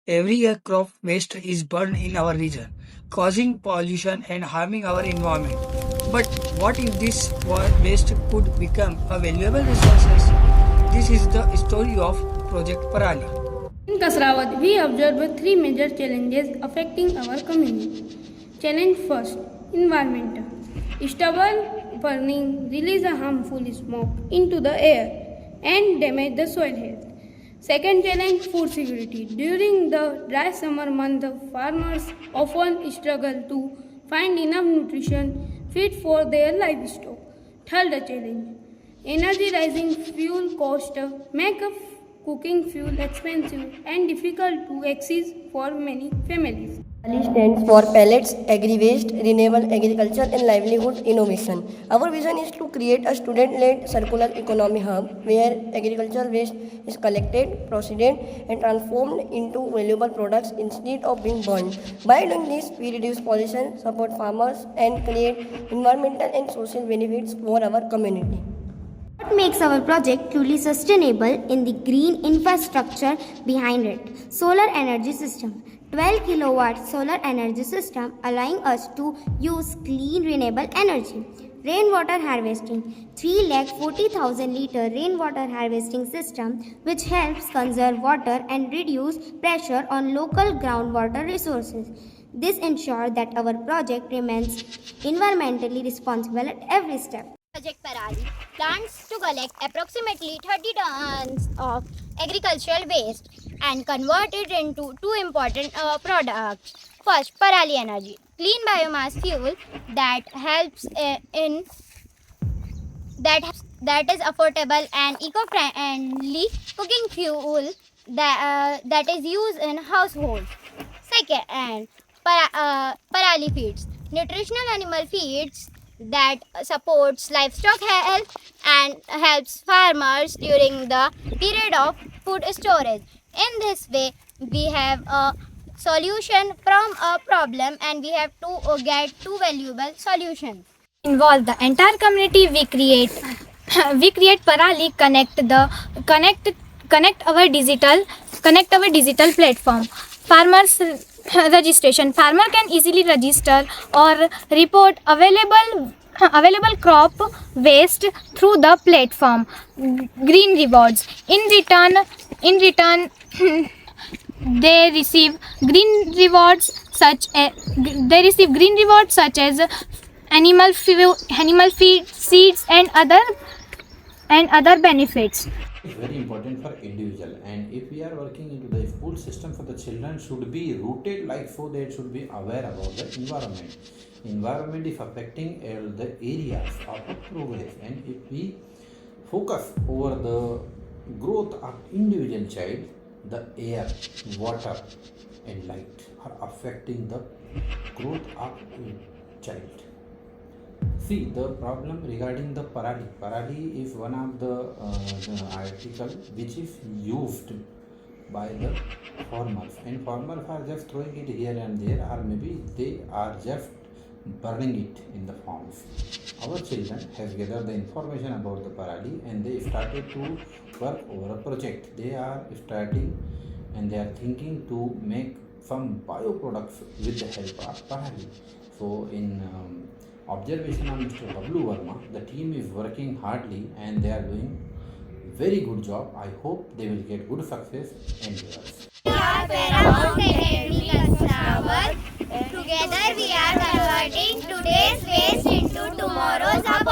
Every year, crop waste is burned in our region, causing pollution and harming our environment. But what if this waste could become a valuable resource? This is the story of Project Parali. In Kasrawat, we observed three major challenges affecting our community. Challenge first, environmental. Stubble burning release a harmful smoke into the air and damage the soil health. Second challenge, food security. During the dry summer month, farmers often struggle to find enough nutrition feed for their livestock. Third challenge, energy rising fuel cost make cooking fuel expensive and difficult to access for many families. PALI stands for Pellets, Agri-Waste, Renewable Agriculture and Livelihood Innovation. Our vision is to create a student-led circular economy hub where agricultural waste is collected, processed and transformed into valuable products instead of being burned. By doing this, we reduce pollution, support farmers and create environmental and social benefits for our community. What makes our project truly sustainable in the green infrastructure behind it? Solar energy system. 12 kilowatt solar energy system allowing us to use clean renewable energy. Rainwater harvesting. 3,40,000 liter rainwater harvesting system which helps conserve water and reduce pressure on local groundwater resources. This ensures that our project remains environmentally responsible at every step. Project Parali plans to collect approximately 30 tons of agricultural waste and convert it into two important products. First, Parali energy, clean biomass fuel that helps in that is affordable and eco-friendly cooking fuel that is used in households. Second, and Parali feeds, nutritional animal feeds that supports livestock health and helps farmers during the period of food storage. In this way, we have a solution from a problem and we have to get two valuable solutions. Involve the entire community. We create Parali connect our digital platform. Farmers registration. Farmer can easily register or report available crop waste through the platform. Green rewards. In return they receive green rewards such as animal feed, seeds and other benefits. It's very important for individual, and if we are working into the food system for the children should be rooted like so they should be aware about the environment is affecting the areas of progress, and if we focus over the growth of individual child, the air, water and light are affecting the growth of child. See, the problem regarding the Parali is one of the article which is used by the farmers, and farmers are just throwing it here and there, or maybe they are just burning it in the farms. Our children have gathered the information about the Parali and they started to work over a project. They are starting and they are thinking to make some bioproducts with the help of Parali. So in observation of Mr. W. Verma, the team is working hardly and they are doing very good job. I hope they will get good success and results. We are Paramount Academy Kasrawat. Together we are converting today's waste into tomorrow's opportunity.